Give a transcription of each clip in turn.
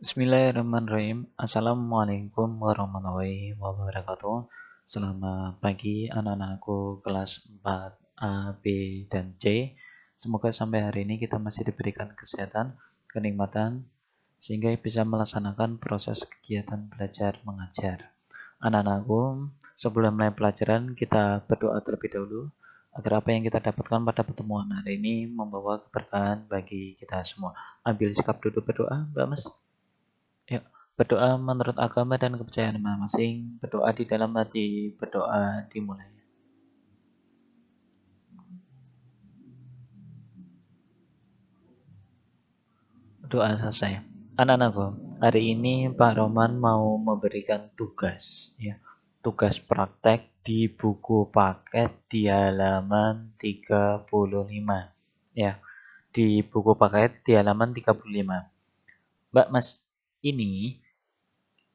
Bismillahirrahmanirrahim. Assalamualaikum warahmatullahi wabarakatuh. Selamat pagi anak-anakku kelas 4 A, B, dan C. Semoga sampai hari ini kita masih diberikan kesehatan, kenikmatan, sehingga bisa melaksanakan proses kegiatan belajar mengajar. Anak-anakku, sebelum mulai pelajaran kita berdoa terlebih dahulu agar apa yang kita dapatkan pada pertemuan hari ini membawa keberkahan bagi kita semua. Ambil sikap duduk berdoa, Mbak Mas. Yuk, berdoa menurut agama dan kepercayaan masing-masing. Berdoa di dalam hati, berdoa dimulai. Doa selesai. Anak-anakku, hari ini Pak Roman mau memberikan tugas, ya. Tugas praktek di buku paket di halaman 35. Ya, di buku paket di halaman 35. Mbak Mas, ini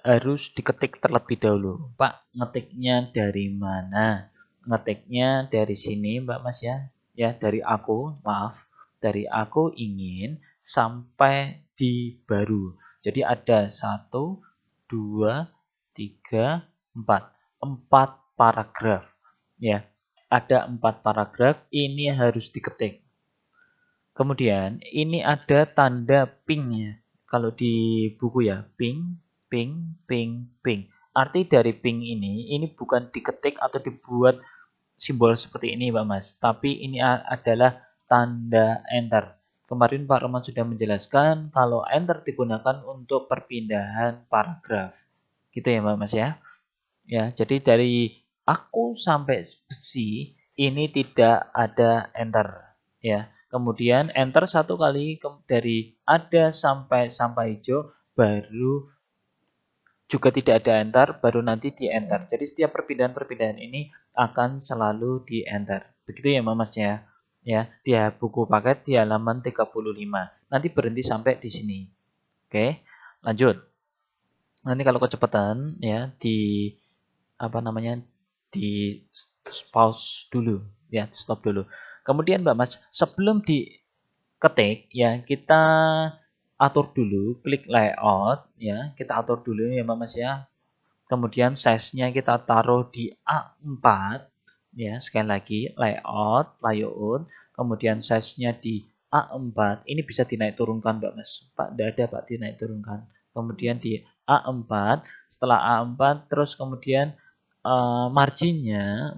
harus diketik terlebih dahulu. Pak, ngetiknya dari mana? Ngetiknya dari sini, Mbak Mas ya. Ya, dari aku, maaf. Dari aku ingin sampai di baru. Jadi ada 1, 2, 3, 4. 4 paragraf. Ya, ada 4 paragraf, ini harus diketik. Kemudian ini ada tanda ping-nya. Kalau di buku ya, ping, ping, ping, ping. Arti dari ping ini bukan diketik atau dibuat simbol seperti ini Pak Mas, tapi ini adalah tanda enter. Kemarin Pak Roman sudah menjelaskan kalau enter digunakan untuk perpindahan paragraf. Gitu ya Pak Mas ya. Ya, jadi dari aku sampai besi ini tidak ada enter ya. Kemudian enter satu kali dari ada sampai hijau baru juga tidak ada enter baru nanti di enter. Jadi setiap perpindahan-perpindahan ini akan selalu di enter. Begitu ya Mas ya. Ya, dia buku paket di halaman 35. Nanti berhenti sampai di sini. Oke, lanjut. Nanti kalau kecepatan ya di apa namanya di pause dulu ya, stop dulu. Kemudian Mbak Mas, sebelum diketik ya kita atur dulu, klik layout ya, kita atur dulu ya Mbak Mas ya. Kemudian size-nya kita taruh di A4 ya, sekali lagi layout, kemudian size-nya di A4. Ini bisa dinaik turunkan Mbak Mas. Pak, tidak ada Pak dinaik turunkan. Kemudian di A4, setelah A4 terus kemudian marginnya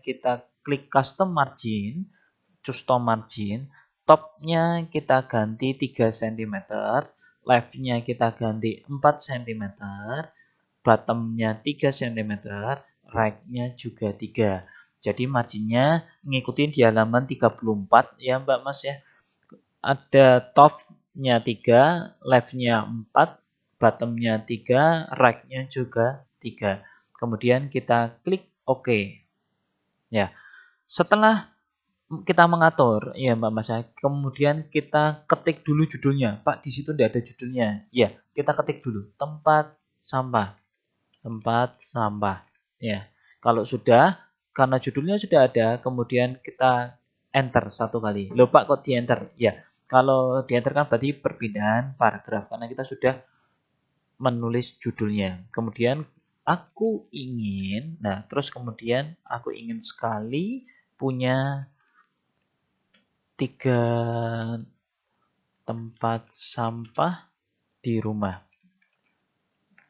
kita klik custom margin, custom margin, topnya kita ganti 3 cm, leftnya kita ganti 4 cm, bottomnya 3 cm, right-nya juga 3. Jadi marginnya ngikutin di halaman 34 ya Mbak Mas ya. Ada top-nya 3, left-nya 4, bottom-nya 3, right-nya juga 3. Kemudian kita klik OK. Ya. Setelah kita mengatur, ya Mbak Mas, kemudian kita ketik dulu judulnya. Pak, di situ tidak ada judulnya. Ya, kita ketik dulu tempat sampah. Tempat sampah. Ya. Kalau sudah, karena judulnya sudah ada, kemudian kita enter satu kali. Loh Pak, kok di enter? Ya, kalau di enter kan berarti perpindahan paragraf karena kita sudah menulis judulnya. Kemudian aku ingin, nah terus kemudian aku ingin sekali punya 3 tempat sampah di rumah.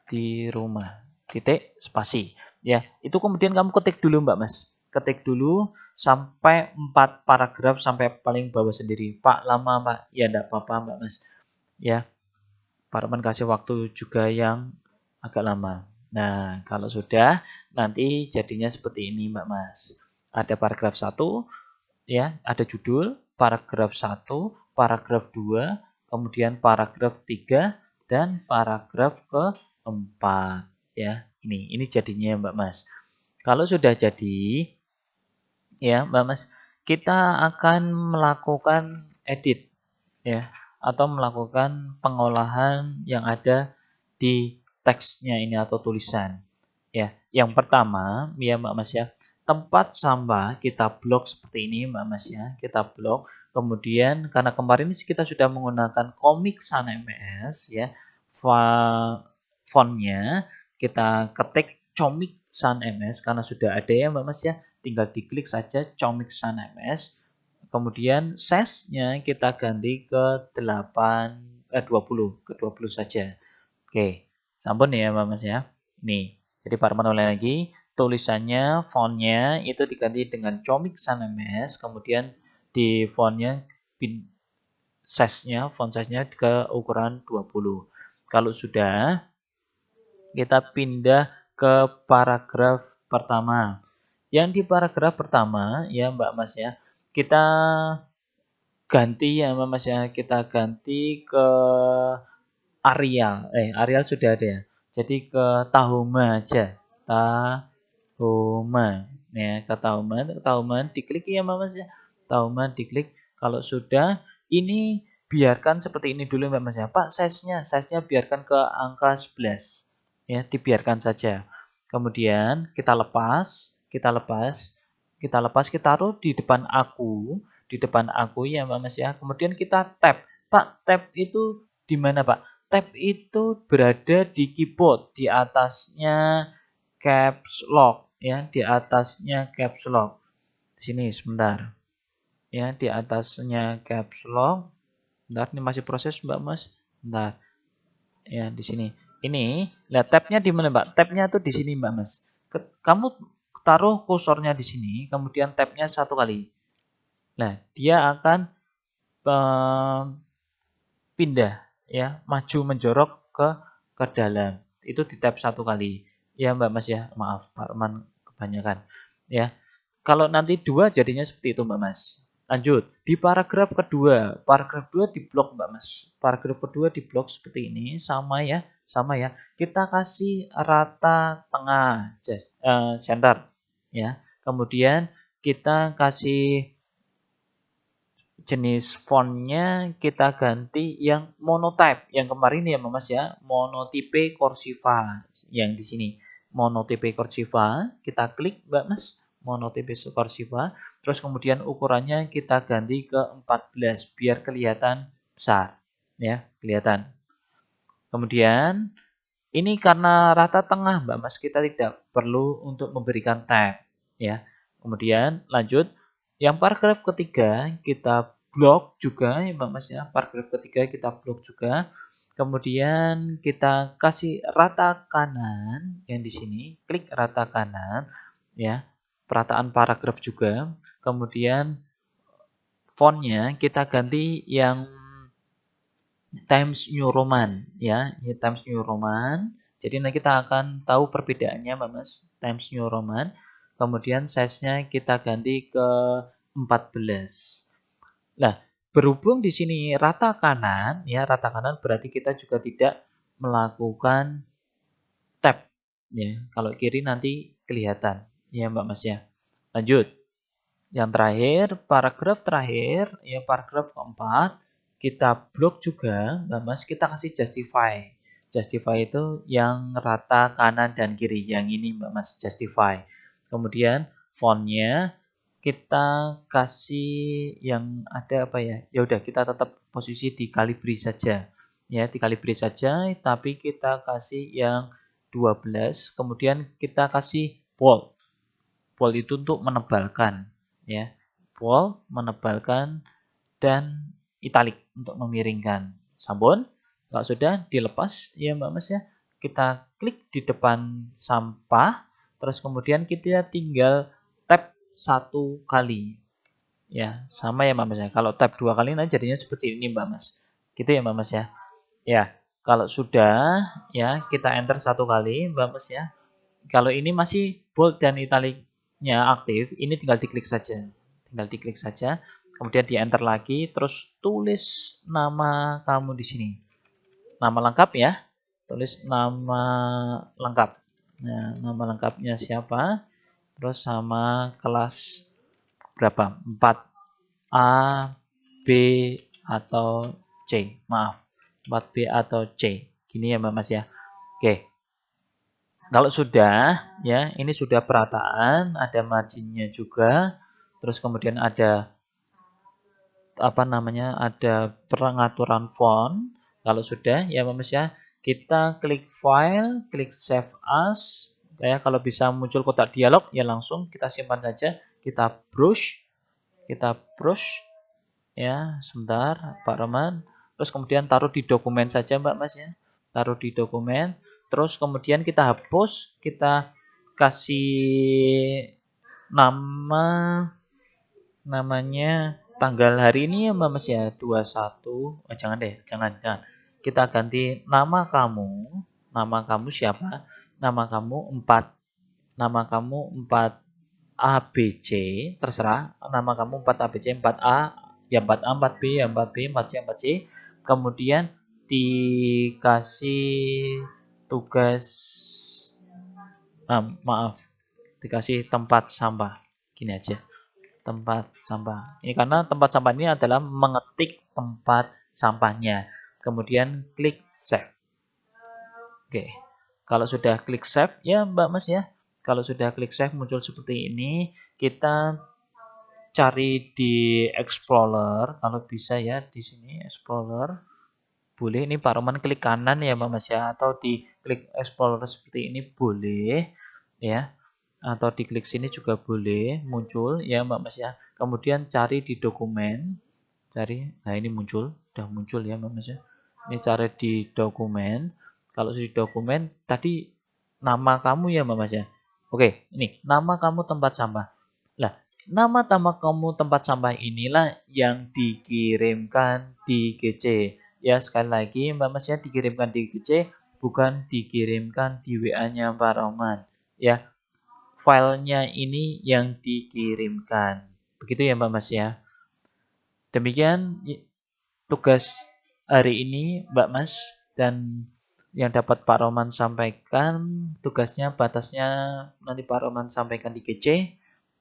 Di rumah. Titik spasi. Ya, itu kemudian kamu ketik dulu Mbak Mas. Ketik dulu sampai 4 paragraf sampai paling bawah sendiri. Pak, lama Pak. Ya enggak apa-apa Mbak Mas. Ya, Pak Roman kasih waktu juga yang agak lama. Nah, kalau sudah nanti jadinya seperti ini Mbak Mas. Ada paragraf 1, ya, ada judul, paragraf 1, paragraf 2, kemudian paragraf 3 dan paragraf keempat ya. Ini jadinya Mbak Mas. Kalau sudah jadi ya Mbak Mas, kita akan melakukan edit ya atau melakukan pengolahan yang ada di teksnya ini atau tulisan. Ya, yang pertama ya Mbak Mas ya, tempat sampah kita blok seperti ini Mbak Mas ya, kita blok. Kemudian karena kemarin kita sudah menggunakan Comic Sans MS ya, fontnya, kita ketik Comik Sun MS karena sudah ada ya Mbak Mas ya, tinggal diklik saja Comik Sun MS. Kemudian size-nya kita ganti ke 20 saja. Oke, sampun ya Mbak Mas ya. Nih, jadi Parman oleh lagi, tulisannya, fontnya itu diganti dengan Comik Sun MS, kemudian di fontnya font size-nya ke ukuran 20. Kalau sudah, kita pindah ke paragraf pertama. Yang di paragraf pertama ya Mbak Mas ya, kita ganti ya Mbak Mas ya, kita ganti ke Arial. Arial sudah ada ya. Jadi ke Tahoma aja. Tahoma. Ya, ke Tahuman diklik ya Mbak Mas ya. Tahuman diklik. Kalau sudah, ini biarkan seperti ini dulu Mbak Mas ya. Pak, size-nya biarkan ke angka 11. Ya, dibiarkan saja. Kemudian kita lepas, kita taruh di depan aku ya Mbak Mas ya. Kemudian kita tab. Pak, tab itu di mana Pak? Tab itu berada di keyboard, di atasnya caps lock ya, di atasnya caps lock. Di sini sebentar. Ya, di atasnya caps lock. Bentar, ini masih proses Mbak Mas. Bentar. Ya, di sini. Ini, lihat tabnya di mana Mbak? Tabnya tuh di sini Mbak Mas. Kamu taruh kursornya di sini, kemudian tabnya satu kali. Nah, dia akan pindah ya, maju menjorok ke dalam. Itu di tab satu kali. Ya Mbak Mas ya, maaf Pak Arman kebanyakan. Ya. Kalau nanti 2 jadinya seperti itu Mbak Mas. Lanjut, di paragraf kedua. Paragraf 2 di blok Mbak Mas. Paragraf kedua di blok seperti ini, sama ya. Kita kasih rata tengah, center ya. Kemudian kita kasih jenis fontnya kita ganti yang monotype. Yang kemarin ya Mas ya, monotipe cursiva. Yang di sini monotipe cursiva, kita klik Mbak Mas, monotipe cursiva. Terus kemudian ukurannya kita ganti ke 14 biar kelihatan besar. Ya, kelihatan. Kemudian ini karena rata tengah Mbak Mas, kita tidak perlu untuk memberikan tab. Ya. Kemudian lanjut, yang paragraf ketiga kita blok juga ya Mbak Mas ya. Paragraf ketiga kita blok juga. Kemudian kita kasih rata kanan yang di sini, klik rata kanan ya. Perataan paragraf juga. Kemudian fontnya kita ganti yang Times New Roman ya, ini Times New Roman. Jadi nanti kita akan tahu perbedaannya Mbak Mas, Times New Roman. Kemudian size-nya kita ganti ke 14. Nah, berhubung di sini rata kanan ya, rata kanan berarti kita juga tidak melakukan tab ya. Kalau kiri nanti kelihatan ya Mbak Mas ya. Lanjut. Yang terakhir, paragraf terakhir ya, paragraf keempat kita blok juga Mbak Mas, kita kasih justify. Justify itu yang rata kanan dan kiri, yang ini Mbak Mas, justify. Kemudian fontnya kita kasih yang ada apa ya? Ya udah, kita tetap posisi di Calibri saja. Ya, di Calibri saja, tapi kita kasih yang 12, kemudian kita kasih bold. Bold itu untuk menebalkan ya. Bold, menebalkan, dan italik untuk memiringkan. Sampun. Kalau sudah dilepas ya Mbak Mas ya, kita klik di depan sampah, terus kemudian kita tinggal tap satu kali. Ya, sama ya Mbak Mas ya. Kalau tap dua kali nanti jadinya seperti ini Mbak Mas. Gitu ya Mbak Mas ya. Ya, kalau sudah ya kita enter satu kali Mbak Mas ya. Kalau ini masih bold dan italiknya aktif, ini tinggal diklik saja. Tinggal diklik saja. Kemudian di enter lagi, terus tulis nama kamu di sini. Nama lengkap ya. Tulis nama lengkap. Nah, nama lengkapnya siapa? Terus sama kelas berapa? 4A, B, atau C. Maaf, 4B atau C. Gini ya Mbak Mas ya. Oke. Kalau sudah, ya ini sudah perataan, ada marginnya juga, terus kemudian ada apa namanya, ada pengaturan font. Kalau sudah, ya Mas ya, Kita klik file, klik save as. Ya, kalau bisa muncul kotak dialog ya langsung kita simpan saja. Kita browse, ya sebentar Pak Roman. Terus kemudian taruh di dokumen saja Mbak Mas ya. Taruh di dokumen. Terus kemudian kita hapus, kita kasih nama, namanya tanggal hari ini ya Mbak Mas ya, 21. Jangan deh, jangan. Kita ganti nama kamu. Nama kamu siapa? Nama kamu 4. Nama kamu 4 ABC, terserah. Nama kamu 4 ABC, 4A, ya 4A, 4B, ya 4B, 4C, 4C. Kemudian dikasih tugas, maaf, dikasih tempat sampah. Gini aja, tempat sampah. Ini karena tempat sampah ini adalah mengetik tempat sampahnya. Kemudian klik save. Oke. Kalau sudah klik save ya Mbak Mas ya. Kalau sudah klik save muncul seperti ini, kita cari di Explorer kalau bisa ya, di sini Explorer. Boleh ini Pak Roman klik kanan ya Mbak Mas ya, atau di klik Explorer seperti ini boleh ya. Atau diklik sini juga boleh, muncul ya Mbak Mas ya. Kemudian cari di dokumen, nah ini muncul, udah muncul ya Mbak Mas ya. Ini cari di dokumen. Kalau di dokumen tadi nama kamu ya Mbak Mas ya. Oke, ini nama kamu tempat sampah. Lah, nama kamu tempat sampah inilah yang dikirimkan di GC. Ya, sekali lagi Mbak Mas ya, dikirimkan di GC, bukan dikirimkan di WA-nya Pak Roman. Ya, filenya ini yang dikirimkan. Begitu ya Mbak Mas ya. Demikian tugas hari ini Mbak Mas, dan yang dapat Pak Roman sampaikan, tugasnya batasnya nanti Pak Roman sampaikan di GC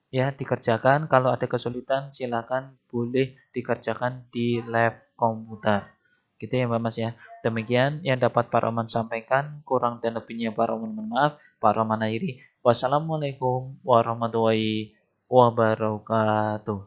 ya, dikerjakan. Kalau ada kesulitan silakan boleh dikerjakan di lab komputer. Gitu ya Mbak Mas ya. Demikian yang dapat Pak Roman sampaikan, kurang dan lebihnya Pak Roman mohon maaf. Pak Roman akhiri. Wassalamualaikum warahmatullahi wabarakatuh.